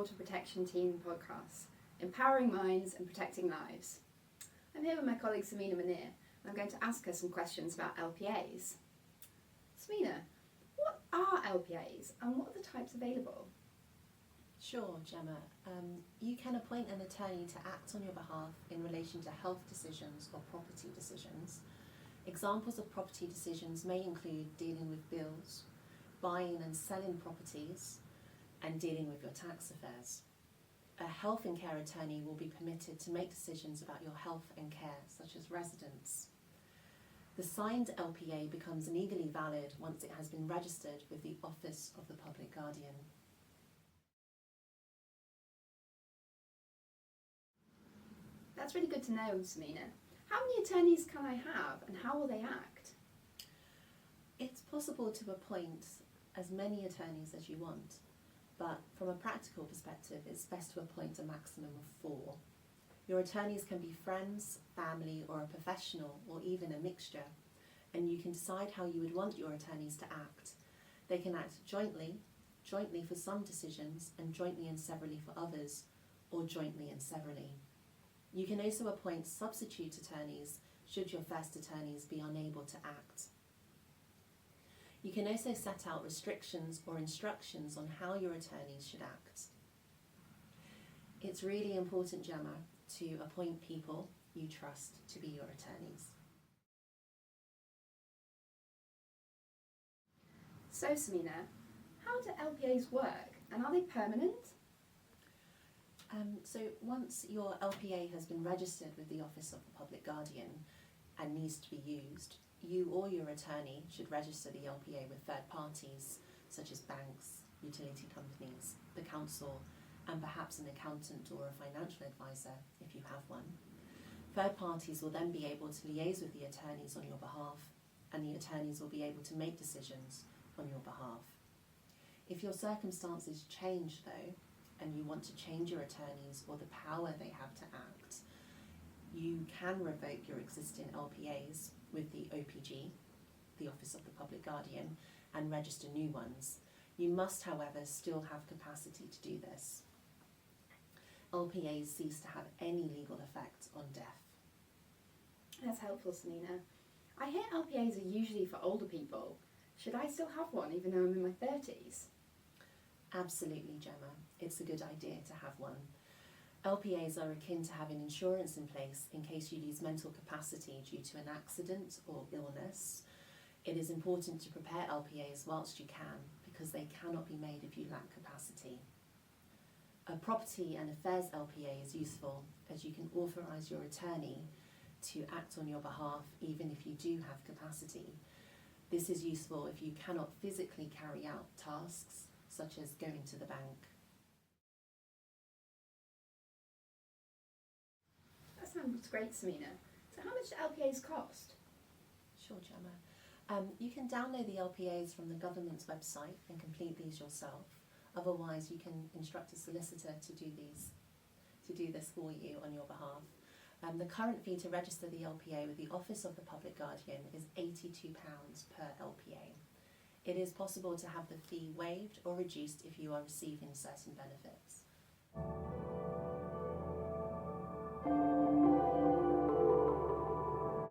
Daughter Protection Team podcast, Empowering Minds and Protecting Lives. I'm here with my colleague Samina Munir, and I'm going to ask her some questions about LPAs. Samina, what are LPAs and what are the types available? Sure, Gemma. You can appoint an attorney to act on your behalf in relation to health decisions or property decisions. Examples of property decisions may include dealing with bills, buying and selling properties, and dealing with your tax affairs. A health and care attorney will be permitted to make decisions about your health and care, such as residence. The signed LPA becomes legally valid once it has been registered with the Office of the Public Guardian. That's really good to know, Samina. How many attorneys can I have and how will they act? It's possible to appoint as many attorneys as you want, but from a practical perspective, it's best to appoint a maximum of 4. Your attorneys can be friends, family, or a professional, or even a mixture, and you can decide how you would want your attorneys to act. They can act jointly for some decisions, and jointly and severally for others, or jointly and severally. You can also appoint substitute attorneys should your first attorneys be unable to act. You can also set out restrictions or instructions on how your attorneys should act. It's really important, Gemma, to appoint people you trust to be your attorneys. So, Samina, how do LPAs work and are they permanent? So once your LPA has been registered with the Office of the Public Guardian and needs to be used, you or your attorney should register the LPA with third parties such as banks, utility companies, the council, and perhaps an accountant or a financial advisor if you have one. Third parties will then be able to liaise with the attorneys on your behalf, and the attorneys will be able to make decisions on your behalf. If your circumstances change though, and you want to change your attorneys or the power they have to act, you can revoke your existing LPAs with the OPG, the Office of the Public Guardian, and register new ones. You must, however, still have capacity to do this. LPAs cease to have any legal effect on death. That's helpful, Samina. I hear LPAs are usually for older people. Should I still have one even though I'm in my 30s? Absolutely, Gemma. It's a good idea to have one. LPAs are akin to having insurance in place in case you lose mental capacity due to an accident or illness. It is important to prepare LPAs whilst you can because they cannot be made if you lack capacity. A property and affairs LPA is useful as you can authorise your attorney to act on your behalf even if you do have capacity. This is useful if you cannot physically carry out tasks such as going to the bank. That sounds great, Samina. So how much do LPAs cost? Sure, Gemma. You can download the LPAs from the government's website and complete these yourself. Otherwise, you can instruct a solicitor to do this for you on your behalf. The current fee to register the LPA with the Office of the Public Guardian is £82 per LPA. It is possible to have the fee waived or reduced if you are receiving certain benefits.